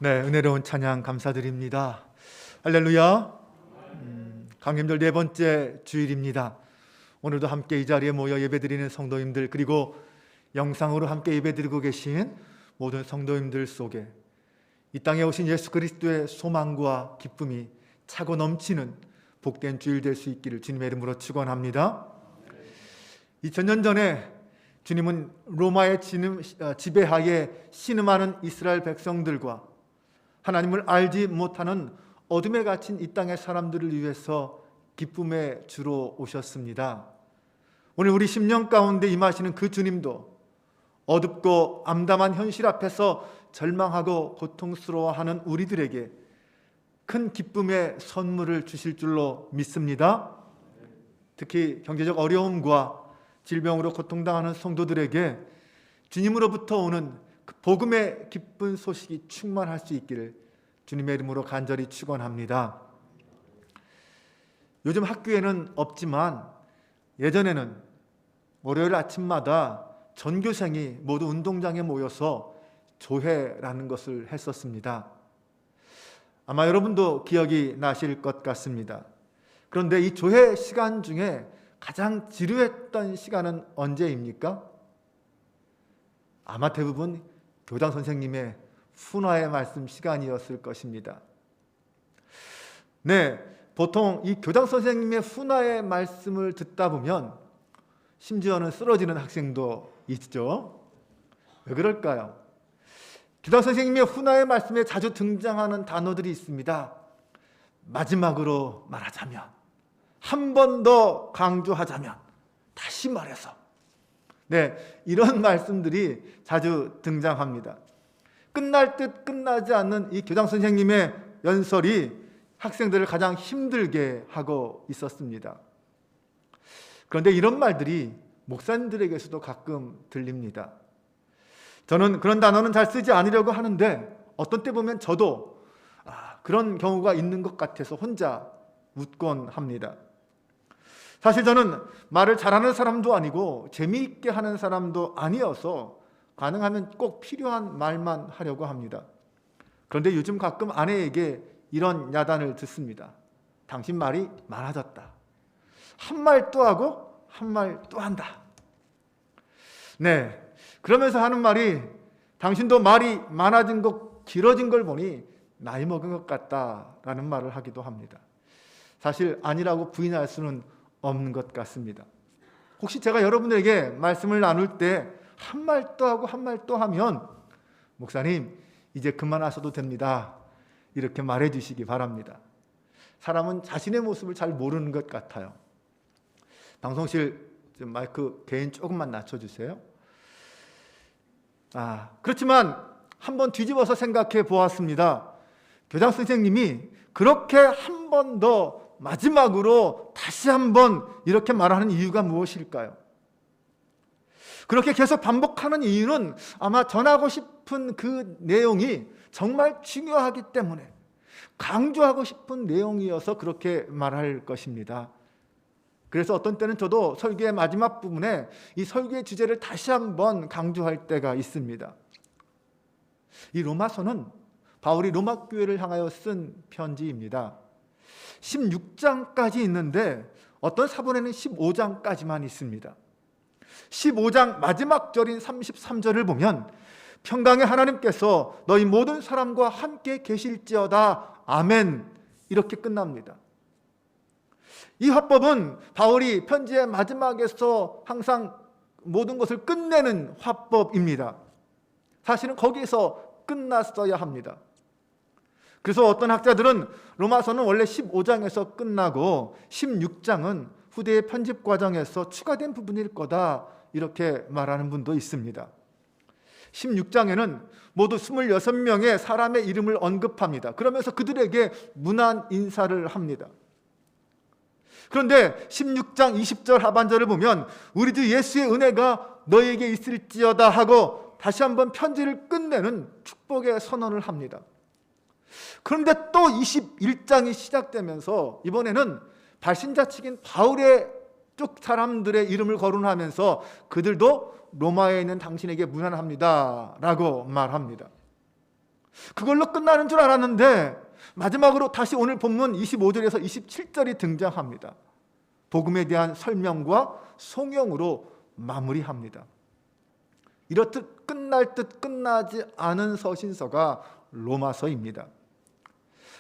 네, 은혜로운 찬양 감사드립니다. 할렐루야. 강림절 네 번째 주일입니다. 오늘도 함께 이 자리에 모여 예배드리는 성도님들, 그리고 영상으로 함께 예배드리고 계신 모든 성도님들 속에 이 땅에 오신 예수 그리스도의 소망과 기쁨이 차고 넘치는 복된 주일 될 수 있기를 주님의 이름으로 축원합니다. 2000년 전에 주님은 로마의 지배하에 신음하는 이스라엘 백성들과 하나님을 알지 못하는 어둠에 갇힌 이 땅의 사람들을 위해서 기쁨의 주로 오셨습니다. 오늘 우리 심령 가운데 임하시는 그 주님도 어둡고 암담한 현실 앞에서 절망하고 고통스러워하는 우리들에게 큰 기쁨의 선물을 주실 줄로 믿습니다. 특히 경제적 어려움과 질병으로 고통당하는 성도들에게 주님으로부터 오는 그 복음의 기쁜 소식이 충만할 수 있기를 주님의 이름으로 간절히 축원합니다. 요즘 학교에는 없지만 예전에는 월요일 아침마다 전교생이 모두 운동장에 모여서 조회라는 것을 했었습니다. 아마 여러분도 기억이 나실 것 같습니다. 그런데 이 조회 시간 중에 가장 지루했던 시간은 언제입니까? 아마 대부분 교장 선생님의 훈화의 말씀 시간이었을 것입니다. 네, 보통 이 교장 선생님의 훈화의 말씀을 듣다 보면 심지어는 쓰러지는 학생도 있죠. 왜 그럴까요? 교장 선생님의 훈화의 말씀에 자주 등장하는 단어들이 있습니다. 마지막으로 말하자면, 한 번 더 강조하자면, 다시 말해서, 네, 이런 말씀들이 자주 등장합니다. 끝날 듯 끝나지 않는 이 교장 선생님의 연설이 학생들을 가장 힘들게 하고 있었습니다. 그런데 이런 말들이 목사님들에게서도 가끔 들립니다. 저는 그런 단어는 잘 쓰지 않으려고 하는데 어떤 때 보면 저도 그런 경우가 있는 것 같아서 혼자 웃곤 합니다. 사실 저는 말을 잘하는 사람도 아니고 재미있게 하는 사람도 아니어서 가능하면 꼭 필요한 말만 하려고 합니다. 그런데 요즘 가끔 아내에게 이런 야단을 듣습니다. 당신 말이 많아졌다. 한 말 또 하고 한 말 또 한다. 네, 그러면서 하는 말이 당신도 말이 많아진 것, 길어진 걸 보니 나이 먹은 것 같다라는 말을 하기도 합니다. 사실 아니라고 부인할 수는 없는 것 같습니다. 혹시 제가 여러분에게 말씀을 나눌 때 한 말 또 하고 한 말 또 하면 목사님 이제 그만하셔도 됩니다, 이렇게 말해 주시기 바랍니다. 사람은 자신의 모습을 잘 모르는 것 같아요. 방송실 마이크 개인 조금만 낮춰주세요. 그렇지만 한번 뒤집어서 생각해 보았습니다. 교장 선생님이 그렇게 한 번 더 마지막으로 다시 한번 이렇게 말하는 이유가 무엇일까요? 그렇게 계속 반복하는 이유는 아마 전하고 싶은 그 내용이 정말 중요하기 때문에, 강조하고 싶은 내용이어서 그렇게 말할 것입니다. 그래서 어떤 때는 저도 설교의 마지막 부분에 이 설교의 주제를 다시 한번 강조할 때가 있습니다. 이 로마서는 바울이 로마 교회를 향하여 쓴 편지입니다. 16장까지 있는데 어떤 사본에는 15장까지만 있습니다. 15장 마지막 절인 33절을 보면 평강의 하나님께서 너희 모든 사람과 함께 계실지어다 아멘, 이렇게 끝납니다. 이 화법은 바울이 편지의 마지막에서 항상 모든 것을 끝내는 화법입니다. 사실은 거기에서 끝났어야 합니다. 그래서 어떤 학자들은 로마서는 원래 15장에서 끝나고 16장은 후대의 편집 과정에서 추가된 부분일 거다, 이렇게 말하는 분도 있습니다. 16장에는 모두 26명의 사람의 이름을 언급합니다. 그러면서 그들에게 문안 인사를 합니다. 그런데 16장 20절 하반절을 보면 우리 주 예수의 은혜가 너희에게 있을지어다 하고 다시 한번 편지를 끝내는 축복의 선언을 합니다. 그런데 또 21장이 시작되면서 이번에는 발신자 측인 바울의 쪽 사람들의 이름을 거론하면서 그들도 로마에 있는 당신에게 문안합니다 라고 말합니다. 그걸로 끝나는 줄 알았는데 마지막으로 다시 오늘 본문 25절에서 27절이 등장합니다. 복음에 대한 설명과 송영으로 마무리합니다. 이렇듯 끝날 듯 끝나지 않은 서신서가 로마서입니다.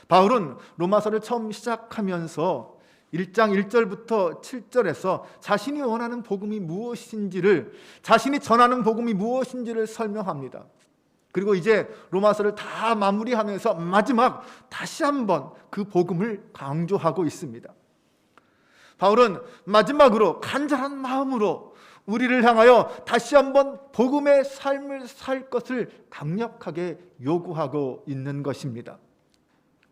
바울은 로마서를 처음 시작하면서 1장 1절부터 7절에서 자신이 원하는 복음이 무엇인지를, 자신이 전하는 복음이 무엇인지를 설명합니다. 그리고 이제 로마서를 다 마무리하면서 마지막 다시 한번 그 복음을 강조하고 있습니다. 바울은 마지막으로 간절한 마음으로 우리를 향하여 다시 한번 복음의 삶을 살 것을 강력하게 요구하고 있는 것입니다.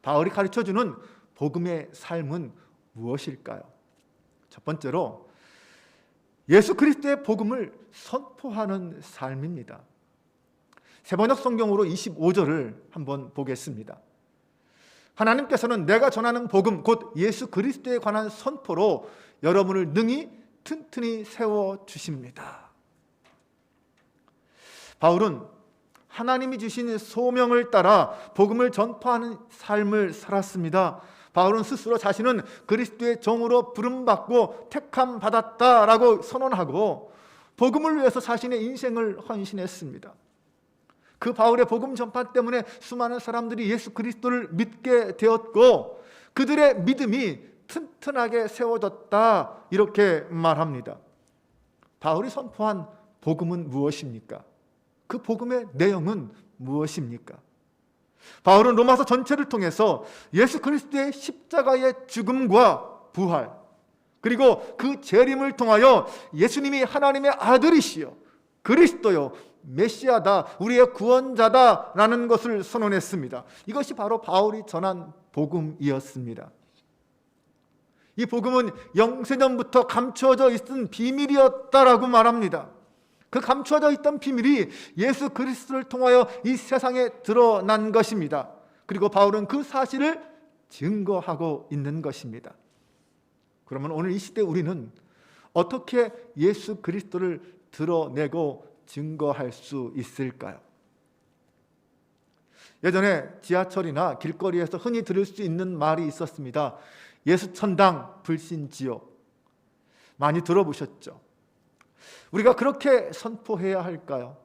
바울이 가르쳐주는 복음의 삶은 무엇일까요? 첫 번째로 예수 그리스도의 복음을 선포하는 삶입니다. 세번역 성경으로 25절을 한번 보겠습니다. 하나님께서는 내가 전하는 복음 곧 예수 그리스도에 관한 선포로 여러분을 능히 튼튼히 세워주십니다. 바울은 하나님이 주신 소명을 따라 복음을 전파하는 삶을 살았습니다. 바울은 스스로 자신은 그리스도의 종으로 부름받고 택함 받았다라고 선언하고 복음을 위해서 자신의 인생을 헌신했습니다. 그 바울의 복음 전파 때문에 수많은 사람들이 예수 그리스도를 믿게 되었고 그들의 믿음이 튼튼하게 세워졌다, 이렇게 말합니다. 바울이 선포한 복음은 무엇입니까? 그 복음의 내용은 무엇입니까? 바울은 로마서 전체를 통해서 예수 그리스도의 십자가의 죽음과 부활, 그리고 그 재림을 통하여 예수님이 하나님의 아들이시여 그리스도요 메시아다, 우리의 구원자다라는 것을 선언했습니다. 이것이 바로 바울이 전한 복음이었습니다. 이 복음은 영세전부터 감추어져 있던 비밀이었다라고 말합니다. 그 감추어져 있던 비밀이 예수 그리스도를 통하여 이 세상에 드러난 것입니다. 그리고 바울은 그 사실을 증거하고 있는 것입니다. 그러면 오늘 이 시대 우리는 어떻게 예수 그리스도를 드러내고 증거할 수 있을까요? 예전에 지하철이나 길거리에서 흔히 들을 수 있는 말이 있었습니다. 예수천당 불신지옥. 많이 들어보셨죠? 우리가 그렇게 선포해야 할까요?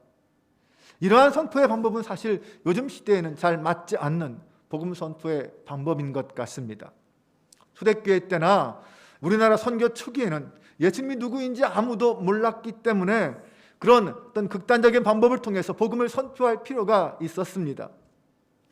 이러한 선포의 방법은 사실 요즘 시대에는 잘 맞지 않는 복음 선포의 방법인 것 같습니다. 초대교회 때나 우리나라 선교 초기에는 예수님이 누구인지 아무도 몰랐기 때문에 그런 어떤 극단적인 방법을 통해서 복음을 선포할 필요가 있었습니다.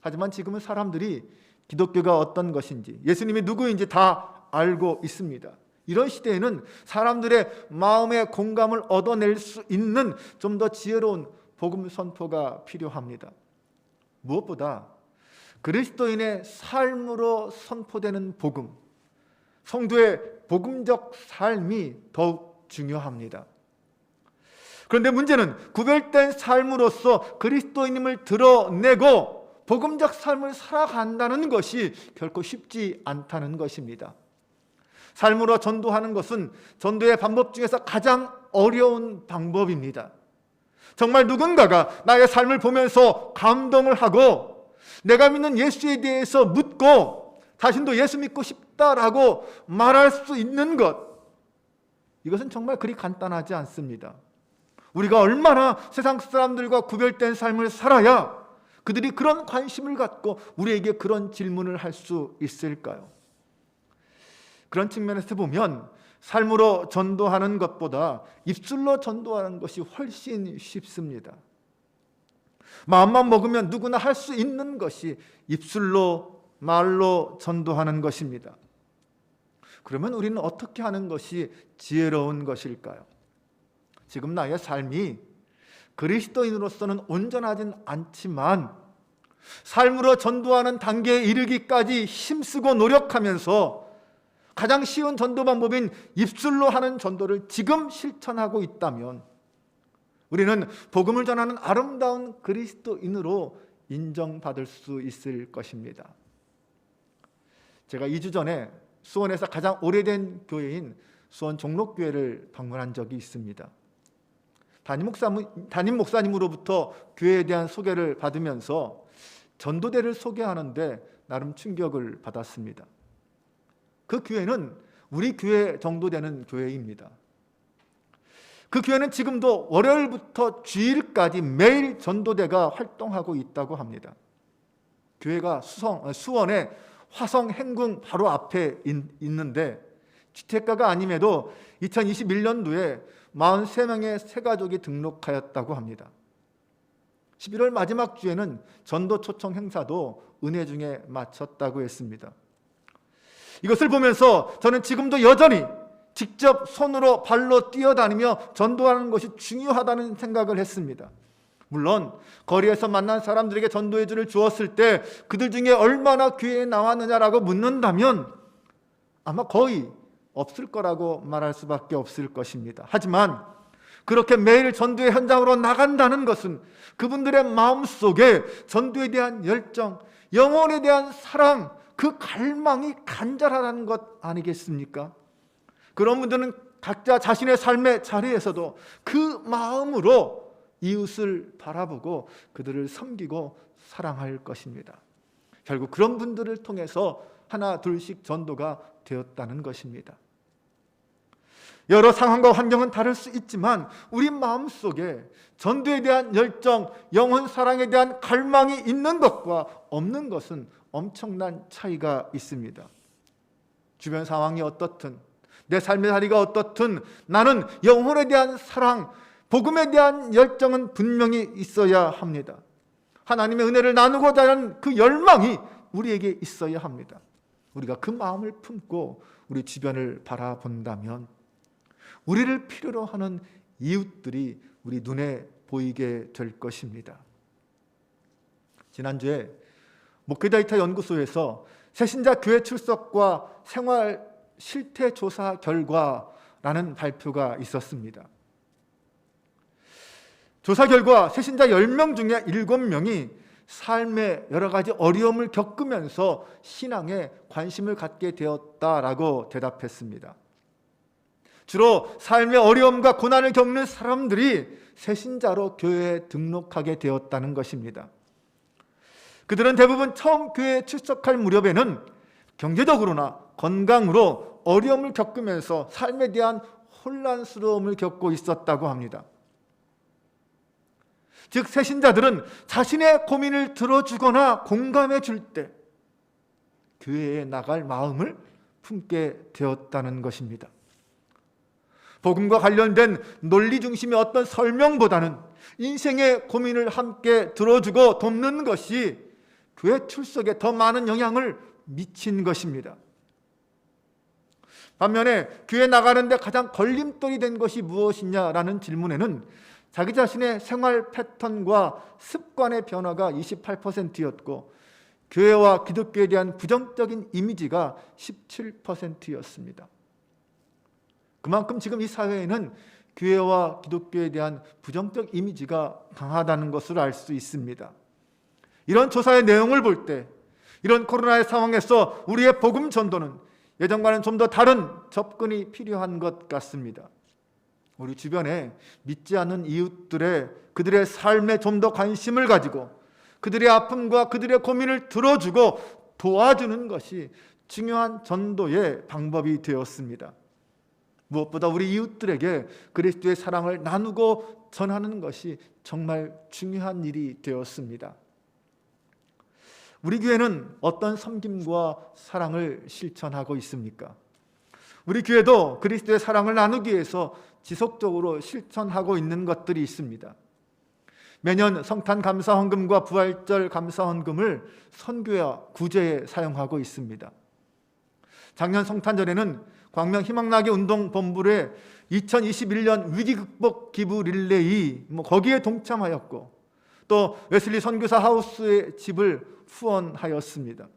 하지만 지금은 사람들이 기독교가 어떤 것인지, 예수님이 누구인지 다 알고 있습니다. 이런 시대에는 사람들의 마음의 공감을 얻어낼 수 있는 좀 더 지혜로운 복음 선포가 필요합니다. 무엇보다 그리스도인의 삶으로 선포되는 복음, 성도의 복음적 삶이 더욱 중요합니다. 그런데 문제는 구별된 삶으로서 그리스도인임을 드러내고 복음적 삶을 살아간다는 것이 결코 쉽지 않다는 것입니다. 삶으로 전도하는 것은 전도의 방법 중에서 가장 어려운 방법입니다. 정말 누군가가 나의 삶을 보면서 감동을 하고 내가 믿는 예수에 대해서 묻고 자신도 예수 믿고 싶다라고 말할 수 있는 것, 이것은 정말 그리 간단하지 않습니다. 우리가 얼마나 세상 사람들과 구별된 삶을 살아야 그들이 그런 관심을 갖고 우리에게 그런 질문을 할 수 있을까요? 그런 측면에서 보면 삶으로 전도하는 것보다 입술로 전도하는 것이 훨씬 쉽습니다. 마음만 먹으면 누구나 할 수 있는 것이 입술로, 말로 전도하는 것입니다. 그러면 우리는 어떻게 하는 것이 지혜로운 것일까요? 지금 나의 삶이 그리스도인으로서는 온전하진 않지만 삶으로 전도하는 단계에 이르기까지 힘쓰고 노력하면서 가장 쉬운 전도 방법인 입술로 하는 전도를 지금 실천하고 있다면 우리는 복음을 전하는 아름다운 그리스도인으로 인정받을 수 있을 것입니다. 제가 2주 전에 수원에서 가장 오래된 교회인 수원 종록교회를 방문한 적이 있습니다. 담임 목사님으로부터 교회에 대한 소개를 받으면서 전도대를 소개하는데 나름 충격을 받았습니다. 그 교회는 우리 교회 정도 되는 교회입니다. 그 교회는 지금도 월요일부터 주일까지 매일 전도대가 활동하고 있다고 합니다. 교회가 수원의 화성 행궁 바로 앞에 있는데 주택가가 아님에도 2021년도에 43명의 새가족이 등록하였다고 합니다. 11월 마지막 주에는 전도 초청 행사도 은혜 중에 마쳤다고 했습니다. 이것을 보면서 저는 지금도 여전히 직접 손으로 발로 뛰어다니며 전도하는 것이 중요하다는 생각을 했습니다. 물론 거리에서 만난 사람들에게 전도의 줄을 주었을 때 그들 중에 얼마나 교회에 나왔느냐라고 묻는다면 아마 거의 없을 거라고 말할 수밖에 없을 것입니다. 하지만 그렇게 매일 전도의 현장으로 나간다는 것은 그분들의 마음속에 전도에 대한 열정, 영혼에 대한 사랑, 그 갈망이 간절하다는 것 아니겠습니까? 그런 분들은 각자 자신의 삶의 자리에서도 그 마음으로 이웃을 바라보고 그들을 섬기고 사랑할 것입니다. 결국 그런 분들을 통해서 하나 둘씩 전도가 되었다는 것입니다. 여러 상황과 환경은 다를 수 있지만 우리 마음속에 전도에 대한 열정, 영혼 사랑에 대한 갈망이 있는 것과 없는 것은 엄청난 차이가 있습니다. 주변 상황이 어떻든 내 삶의 자리가 어떻든 나는 영혼에 대한 사랑, 복음에 대한 열정은 분명히 있어야 합니다. 하나님의 은혜를 나누고자 하는 그 열망이 우리에게 있어야 합니다. 우리가 그 마음을 품고 우리 주변을 바라본다면 우리를 필요로 하는 이웃들이 우리 눈에 보이게 될 것입니다. 지난주에 목회데이터 연구소에서 새신자 교회 출석과 생활 실태 조사 결과라는 발표가 있었습니다. 조사 결과 새신자 10명 중에 7명이 삶의 여러 가지 어려움을 겪으면서 신앙에 관심을 갖게 되었다라고 대답했습니다. 주로 삶의 어려움과 고난을 겪는 사람들이 새신자로 교회에 등록하게 되었다는 것입니다. 그들은 대부분 처음 교회에 출석할 무렵에는 경제적으로나 건강으로 어려움을 겪으면서 삶에 대한 혼란스러움을 겪고 있었다고 합니다. 즉 새신자들은 자신의 고민을 들어주거나 공감해 줄 때 교회에 나갈 마음을 품게 되었다는 것입니다. 복음과 관련된 논리 중심의 어떤 설명보다는 인생의 고민을 함께 들어주고 돕는 것이 교회 출석에 더 많은 영향을 미친 것입니다. 반면에 교회 나가는데 가장 걸림돌이 된 것이 무엇이냐라는 질문에는 자기 자신의 생활 패턴과 습관의 변화가 28%였고 교회와 기독교에 대한 부정적인 이미지가 17%였습니다. 그만큼 지금 이 사회에는 교회와 기독교에 대한 부정적 이미지가 강하다는 것을 알 수 있습니다. 이런 조사의 내용을 볼 때 이런 코로나의 상황에서 우리의 복음 전도는 예전과는 좀 더 다른 접근이 필요한 것 같습니다. 우리 주변에 믿지 않는 이웃들의 그들의 삶에 좀 더 관심을 가지고 그들의 아픔과 그들의 고민을 들어주고 도와주는 것이 중요한 전도의 방법이 되었습니다. 무엇보다 우리 이웃들에게 그리스도의 사랑을 나누고 전하는 것이 정말 중요한 일이 되었습니다. 우리 교회는 어떤 섬김과 사랑을 실천하고 있습니까? 우리 교회도 그리스도의 사랑을 나누기 위해서 지속적으로 실천하고 있는 것들이 있습니다. 매년 성탄 감사 헌금과 부활절 감사 헌금을 선교와 구제에 사용하고 있습니다. 작년 성탄절에는 광명 희망나게 운동본부의 2021년 위기 극복 기부 릴레이 거기에 동참하였고 또 웨슬리 선교사 하우스의 집을 후원하였습니다.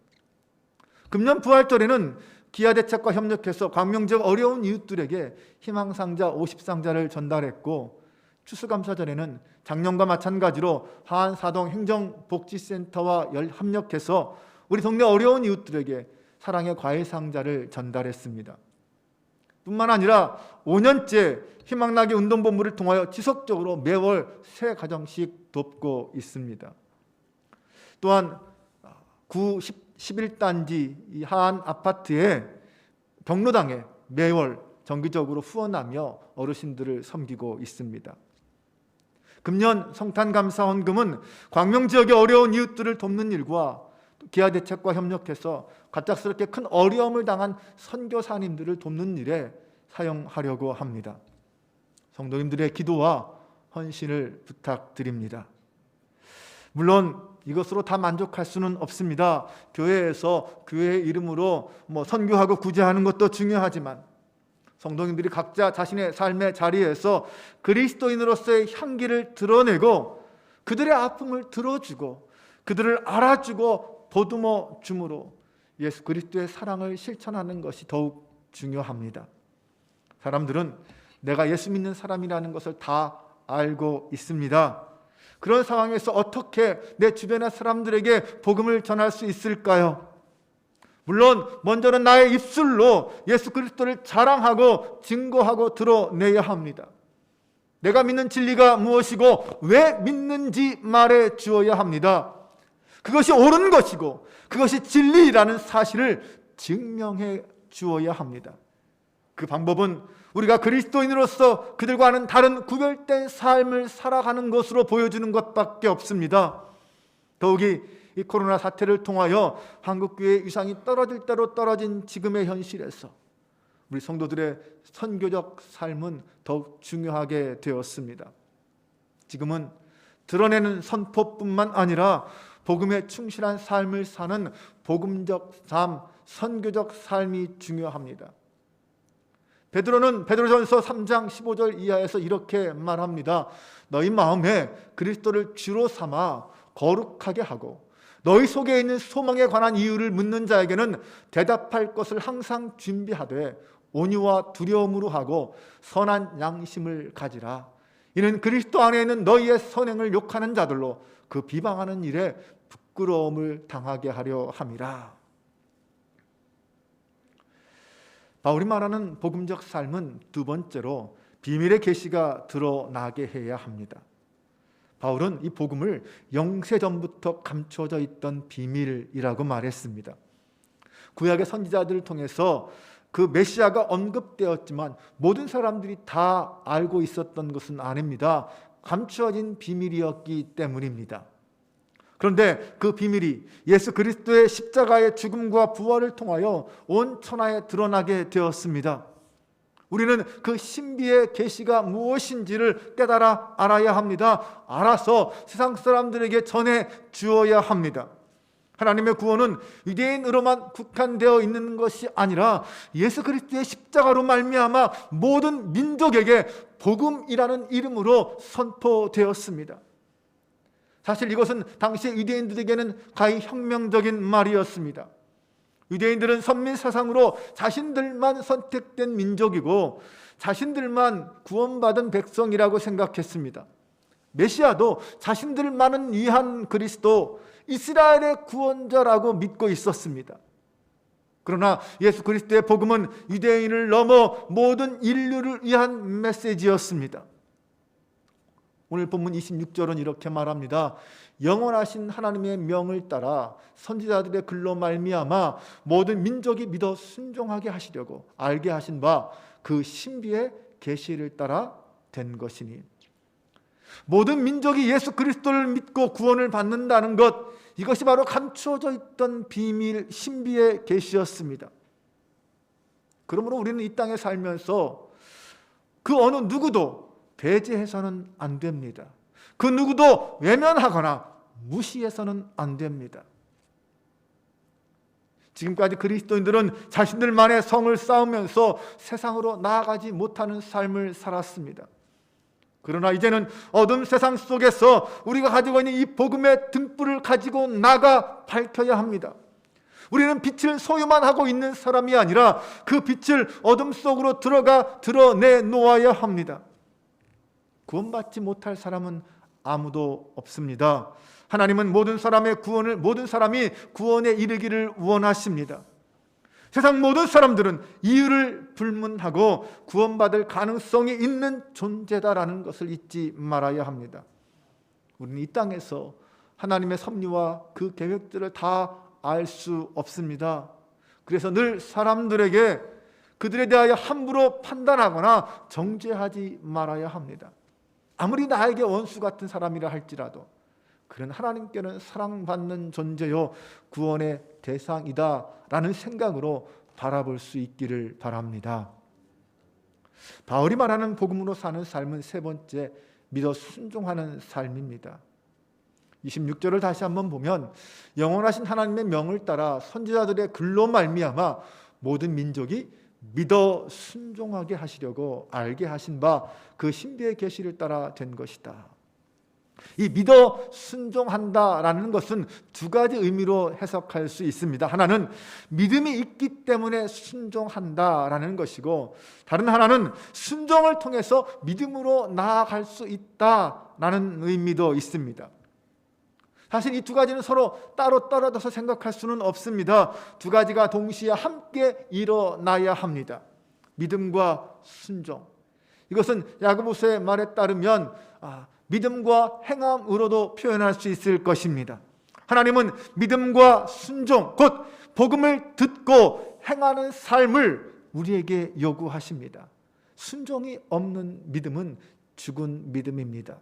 금년 부활절에는 기아대책과 협력해서 광명 지역 어려운 이웃들에게 희망상자 50상자를 전달했고 추수감사절에는 작년과 마찬가지로 하안사동 행정복지센터와 협력해서 우리 동네 어려운 이웃들에게 사랑의 과일상자를 전달했습니다. 뿐만 아니라 5년째 희망나게 운동본부를 통하여 지속적으로 매월 3가정씩 돕고 있습니다. 또한 구 11단지 이 한 아파트의 경로당에 매월 정기적으로 후원하며 어르신들을 섬기고 있습니다. 금년 성탄감사헌금은 광명 지역의 어려운 이웃들을 돕는 일과 기아대책과 협력해서 갑작스럽게 큰 어려움을 당한 선교사님들을 돕는 일에 사용하려고 합니다. 성도님들의 기도와 헌신을 부탁드립니다. 물론 이것으로 다 만족할 수는 없습니다. 교회에서 교회의 이름으로 선교하고 구제하는 것도 중요하지만 성도님들이 각자 자신의 삶의 자리에서 그리스도인으로서의 향기를 드러내고 그들의 아픔을 들어주고 그들을 알아주고 보듬어 줌으로 예수 그리스도의 사랑을 실천하는 것이 더욱 중요합니다. 사람들은 내가 예수 믿는 사람이라는 것을 다 알고 있습니다. 그런 상황에서 어떻게 내 주변의 사람들에게 복음을 전할 수 있을까요? 물론 먼저는 나의 입술로 예수 그리스도를 자랑하고 증거하고 드러내야 합니다. 내가 믿는 진리가 무엇이고 왜 믿는지 말해 주어야 합니다. 그것이 옳은 것이고 그것이 진리라는 사실을 증명해 주어야 합니다. 그 방법은 우리가 그리스도인으로서 그들과는 다른 구별된 삶을 살아가는 것으로 보여주는 것밖에 없습니다. 더욱이 이 코로나 사태를 통하여 한국교회의 위상이 떨어질 대로 떨어진 지금의 현실에서 우리 성도들의 선교적 삶은 더욱 중요하게 되었습니다. 지금은 드러내는 선포뿐만 아니라 복음에 충실한 삶을 사는 복음적 삶, 선교적 삶이 중요합니다. 베드로는 베드로전서 3장 15절 이하에서 이렇게 말합니다. 너희 마음에 그리스도를 주로 삼아 거룩하게 하고 너희 속에 있는 소망에 관한 이유를 묻는 자에게는 대답할 것을 항상 준비하되 온유와 두려움으로 하고 선한 양심을 가지라. 이는 그리스도 안에 있는 너희의 선행을 욕하는 자들로 그 비방하는 일에 부끄러움을 당하게 하려 함이라. 바울이 말하는 복음적 삶은 두 번째로 비밀의 계시가 드러나게 해야 합니다. 바울은 이 복음을 영세전부터 감춰져 있던 비밀이라고 말했습니다. 구약의 선지자들을 통해서 그 메시아가 언급되었지만 모든 사람들이 다 알고 있었던 것은 아닙니다. 감추어진 비밀이었기 때문입니다. 그런데 그 비밀이 예수 그리스도의 십자가의 죽음과 부활을 통하여 온 천하에 드러나게 되었습니다. 우리는 그 신비의 계시가 무엇인지를 깨달아 알아야 합니다. 알아서 세상 사람들에게 전해 주어야 합니다. 하나님의 구원은 유대인으로만 국한되어 있는 것이 아니라 예수 그리스도의 십자가로 말미암아 모든 민족에게 복음이라는 이름으로 선포되었습니다. 사실 이것은 당시 유대인들에게는 가히 혁명적인 말이었습니다. 유대인들은 선민 사상으로 자신들만 선택된 민족이고 자신들만 구원받은 백성이라고 생각했습니다. 메시아도 자신들만을 위한 그리스도, 이스라엘의 구원자라고 믿고 있었습니다. 그러나 예수 그리스도의 복음은 유대인을 넘어 모든 인류를 위한 메시지였습니다. 오늘 본문 26절은 이렇게 말합니다. 영원하신 하나님의 명을 따라 선지자들의 글로 말미암아 모든 민족이 믿어 순종하게 하시려고 알게 하신 바 그 신비의 계시를 따라 된 것이니. 모든 민족이 예수 그리스도를 믿고 구원을 받는다는 것, 이것이 바로 감추어져 있던 비밀, 신비의 계시였습니다. 그러므로 우리는 이 땅에 살면서 그 어느 누구도 배제해서는 안 됩니다. 그 누구도 외면하거나 무시해서는 안 됩니다. 지금까지 그리스도인들은 자신들만의 성을 쌓으면서 세상으로 나아가지 못하는 삶을 살았습니다. 그러나 이제는 어두운 세상 속에서 우리가 가지고 있는 이 복음의 등불을 가지고 나가 밝혀야 합니다. 우리는 빛을 소유만 하고 있는 사람이 아니라 그 빛을 어둠 속으로 들어가 드러내 놓아야 합니다. 구원받지 못할 사람은 아무도 없습니다. 하나님은 모든 사람이 구원에 이르기를 원하십니다. 세상 모든 사람들은 이유를 불문하고 구원받을 가능성이 있는 존재다라는 것을 잊지 말아야 합니다. 우리는 이 땅에서 하나님의 섭리와 그 계획들을 다 알 수 없습니다. 그래서 늘 사람들에게 그들에 대하여 함부로 판단하거나 정죄하지 말아야 합니다. 아무리 나에게 원수 같은 사람이라 할지라도 그는 하나님께는 사랑받는 존재요 구원의 대상이다 라는 생각으로 바라볼 수 있기를 바랍니다. 바울이 말하는 복음으로 사는 삶은 세 번째, 믿어 순종하는 삶입니다. 26절을 다시 한번 보면 영원하신 하나님의 명을 따라 선지자들의 글로 말미암아 모든 민족이 믿어 순종하게 하시려고 알게 하신 바 그 신비의 계시를 따라 된 것이다. 이 믿어 순종한다라는 것은 두 가지 의미로 해석할 수 있습니다. 하나는 믿음이 있기 때문에 순종한다라는 것이고, 다른 하나는 순종을 통해서 믿음으로 나아갈 수 있다라는 의미도 있습니다. 사실 이 두 가지는 서로 따로 떨어져서 생각할 수는 없습니다. 두 가지가 동시에 함께 일어나야 합니다. 믿음과 순종. 이것은 야고보서의 말에 따르면 믿음과 행함으로도 표현할 수 있을 것입니다. 하나님은 믿음과 순종, 곧 복음을 듣고 행하는 삶을 우리에게 요구하십니다. 순종이 없는 믿음은 죽은 믿음입니다.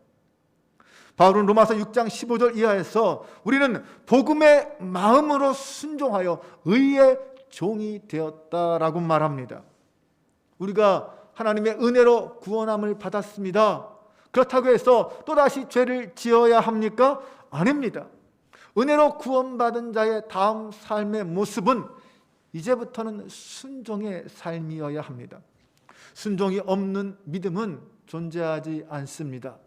바울은 로마서 6장 15절 이하에서 우리는 복음의 마음으로 순종하여 의의 종이 되었다라고 말합니다. 우리가 하나님의 은혜로 구원함을 받았습니다. 그렇다고 해서 또다시 죄를 지어야 합니까? 아닙니다. 은혜로 구원받은 자의 다음 삶의 모습은 이제부터는 순종의 삶이어야 합니다. 순종이 없는 믿음은 존재하지 않습니다.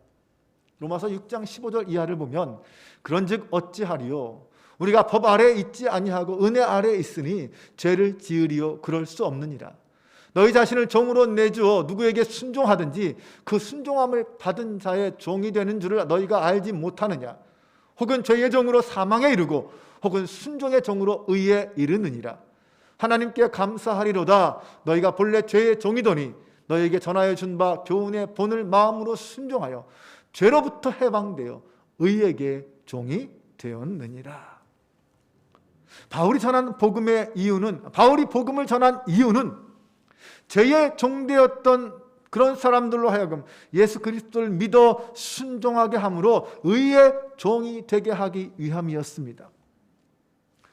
로마서 6장 15절 이하를 보면 그런즉 어찌하리요? 우리가 법 아래에 있지 아니하고 은혜 아래에 있으니 죄를 지으리요? 그럴 수 없느니라. 너희 자신을 종으로 내주어 누구에게 순종하든지 그 순종함을 받은 자의 종이 되는 줄을 너희가 알지 못하느냐? 혹은 죄의 종으로 사망에 이르고 혹은 순종의 종으로 의에 이르느니라. 하나님께 감사하리로다. 너희가 본래 죄의 종이더니 너희에게 전하여 준 바 교훈의 본을 마음으로 순종하여 죄로부터 해방되어 의에게 종이 되었느니라. 바울이 복음을 전한 이유는 죄의 종되었던 그런 사람들로 하여금 예수 그리스도를 믿어 순종하게 함으로 의의 종이 되게 하기 위함이었습니다.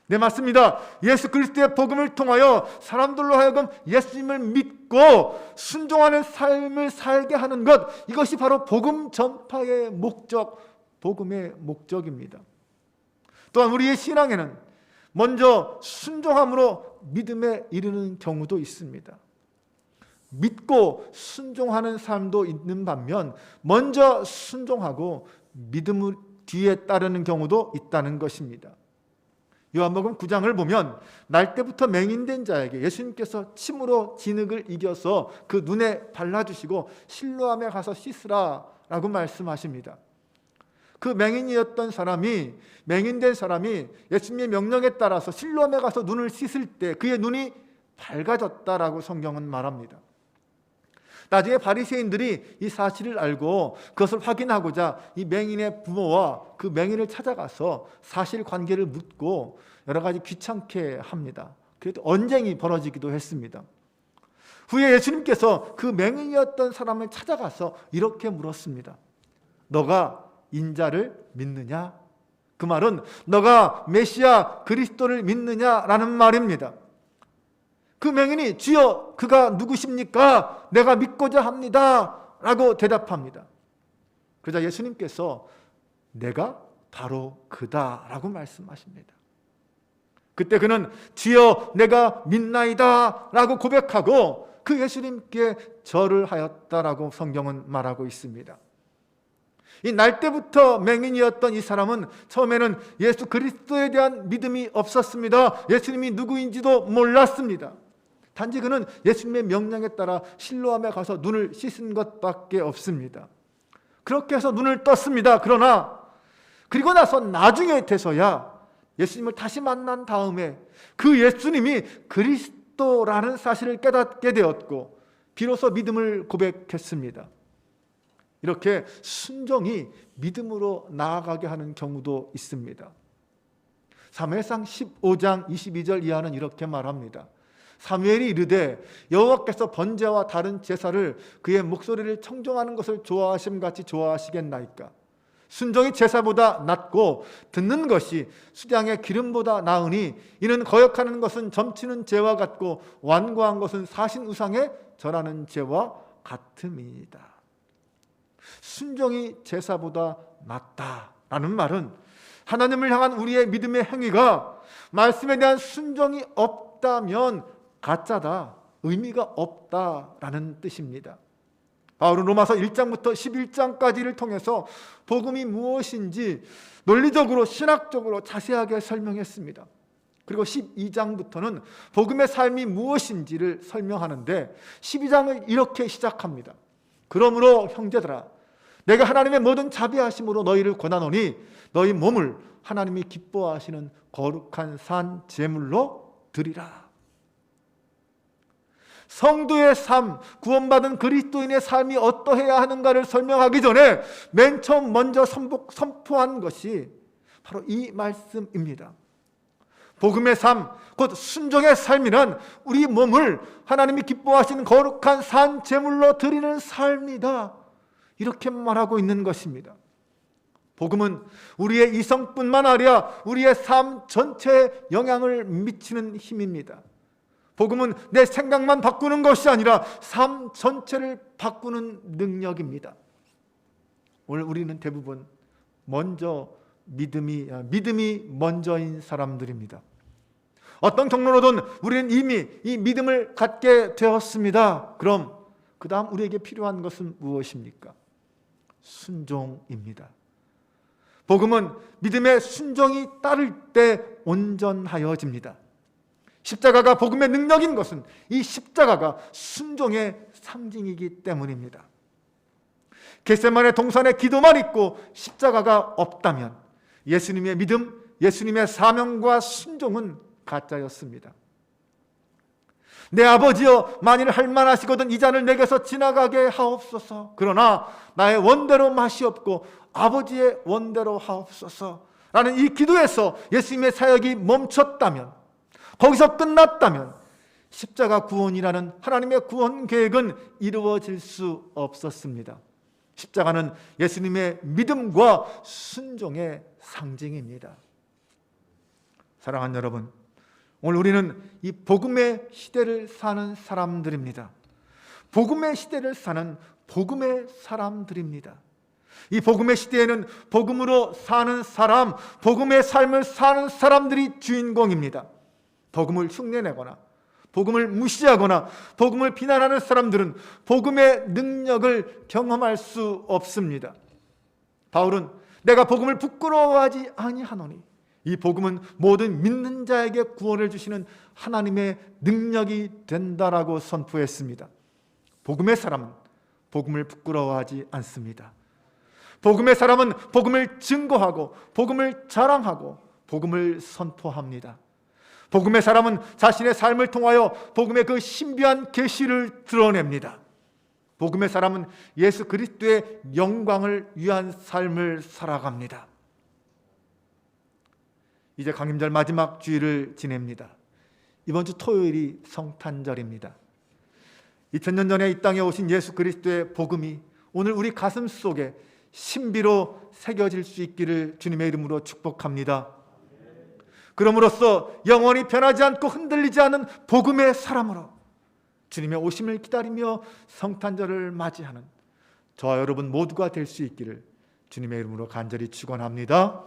네, 맞습니다. 예수 그리스도의 복음을 통하여 사람들로 하여금 예수님을 믿고 순종하는 삶을 살게 하는 것, 이것이 바로 복음 전파의 목적, 복음의 목적입니다. 또한 우리의 신앙에는 먼저 순종함으로 믿음에 이르는 경우도 있습니다. 믿고 순종하는 삶도 있는 반면 먼저 순종하고 믿음을 뒤에 따르는 경우도 있다는 것입니다. 요한복음 9장을 보면 날 때부터 맹인된 자에게 예수님께서 침으로 진흙을 이겨서 그 눈에 발라주시고 실로암에 가서 씻으라 라고 말씀하십니다. 그 맹인된 사람이 예수님의 명령에 따라서 실로암에 가서 눈을 씻을 때 그의 눈이 밝아졌다라고 성경은 말합니다. 나중에 바리새인들이 이 사실을 알고 그것을 확인하고자 이 맹인의 부모와 그 맹인을 찾아가서 사실관계를 묻고 여러 가지 귀찮게 합니다. 그래도 언쟁이 벌어지기도 했습니다. 후에 예수님께서 그 맹인이었던 사람을 찾아가서 이렇게 물었습니다. 너가 인자를 믿느냐? 그 말은 너가 메시아 그리스도를 믿느냐라는 말입니다. 그 맹인이 주여 그가 누구십니까? 내가 믿고자 합니다 라고 대답합니다. 그러자 예수님께서 내가 바로 그다 라고 말씀하십니다. 그때 그는 주여 내가 믿나이다 라고 고백하고 그 예수님께 절을 하였다라고 성경은 말하고 있습니다. 이 날 때부터 맹인이었던 이 사람은 처음에는 예수 그리스도에 대한 믿음이 없었습니다. 예수님이 누구인지도 몰랐습니다. 단지 그는 예수님의 명령에 따라 실로암에 가서 눈을 씻은 것밖에 없습니다. 그렇게 해서 눈을 떴습니다. 그러나 그리고 나서 나중에 돼서야 예수님을 다시 만난 다음에 그 예수님이 그리스도라는 사실을 깨닫게 되었고 비로소 믿음을 고백했습니다. 이렇게 순종이 믿음으로 나아가게 하는 경우도 있습니다. 사무엘상 15장 22절 이하는 이렇게 말합니다. 사무엘이 이르되 여호와께서 번제와 다른 제사를 그의 목소리를 청종하는 것을 좋아하심같이 좋아하시겠나이까. 순종이 제사보다 낫고 듣는 것이 수량의 기름보다 나으니 이는 거역하는 것은 점치는 죄와 같고 완고한 것은 사신 우상에 절하는 죄와 같음이다. 순종이 제사보다 낫다라는 말은 하나님을 향한 우리의 믿음의 행위가 말씀에 대한 순종이 없다면 가짜다, 의미가 없다라는 뜻입니다. 바울은 로마서 1장부터 11장까지를 통해서 복음이 무엇인지 논리적으로 신학적으로 자세하게 설명했습니다. 그리고 12장부터는 복음의 삶이 무엇인지를 설명하는데 12장을 이렇게 시작합니다. 그러므로 형제들아 내가 하나님의 모든 자비하심으로 너희를 권하노니 너희 몸을 하나님이 기뻐하시는 거룩한 산 제물로 드리라. 성도의 삶, 구원받은 그리스도인의 삶이 어떠해야 하는가를 설명하기 전에 맨 처음 먼저 선포한 것이 바로 이 말씀입니다. 복음의 삶, 곧 순종의 삶이란 우리 몸을 하나님이 기뻐하시는 거룩한 산 제물로 드리는 삶이다. 이렇게 말하고 있는 것입니다. 복음은 우리의 이성뿐만 아니라 우리의 삶 전체에 영향을 미치는 힘입니다. 복음은 내 생각만 바꾸는 것이 아니라 삶 전체를 바꾸는 능력입니다. 오늘 우리는 대부분 믿음이 먼저인 사람들입니다. 어떤 경로로든 우리는 이미 이 믿음을 갖게 되었습니다. 그럼 그 다음 우리에게 필요한 것은 무엇입니까? 순종입니다. 복음은 믿음의 순종이 따를 때 온전하여집니다. 십자가가 복음의 능력인 것은 이 십자가가 순종의 상징이기 때문입니다. 겟세마네 동산에 기도만 있고 십자가가 없다면 예수님의 믿음, 예수님의 사명과 순종은 가짜였습니다. 내 아버지여 만일 할만하시거든 이 잔을 내게서 지나가게 하옵소서. 그러나 나의 원대로 마시옵고 아버지의 원대로 하옵소서 라는 이 기도에서 예수님의 사역이 멈췄다면, 거기서 끝났다면 십자가 구원이라는 하나님의 구원 계획은 이루어질 수 없었습니다. 십자가는 예수님의 믿음과 순종의 상징입니다. 사랑하는 여러분, 오늘 우리는 이 복음의 시대를 사는 사람들입니다. 복음의 시대를 사는 복음의 사람들입니다. 이 복음의 시대에는 복음으로 사는 사람, 복음의 삶을 사는 사람들이 주인공입니다. 복음을 흉내내거나 복음을 무시하거나 복음을 비난하는 사람들은 복음의 능력을 경험할 수 없습니다. 바울은 내가 복음을 부끄러워하지 아니하노니 이 복음은 모든 믿는 자에게 구원을 주시는 하나님의 능력이 된다라고 선포했습니다. 복음의 사람은 복음을 부끄러워하지 않습니다. 복음의 사람은 복음을 증거하고 복음을 자랑하고 복음을 선포합니다. 복음의 사람은 자신의 삶을 통하여 복음의 그 신비한 계시를 드러냅니다. 복음의 사람은 예수 그리스도의 영광을 위한 삶을 살아갑니다. 이제 강림절 마지막 주일을 지냅니다. 이번 주 토요일이 성탄절입니다. 2000년 전에 이 땅에 오신 예수 그리스도의 복음이 오늘 우리 가슴 속에 신비로 새겨질 수 있기를 주님의 이름으로 축복합니다. 그럼으로써 영원히 변하지 않고 흔들리지 않은 복음의 사람으로 주님의 오심을 기다리며 성탄절을 맞이하는 저와 여러분 모두가 될 수 있기를 주님의 이름으로 간절히 축원합니다.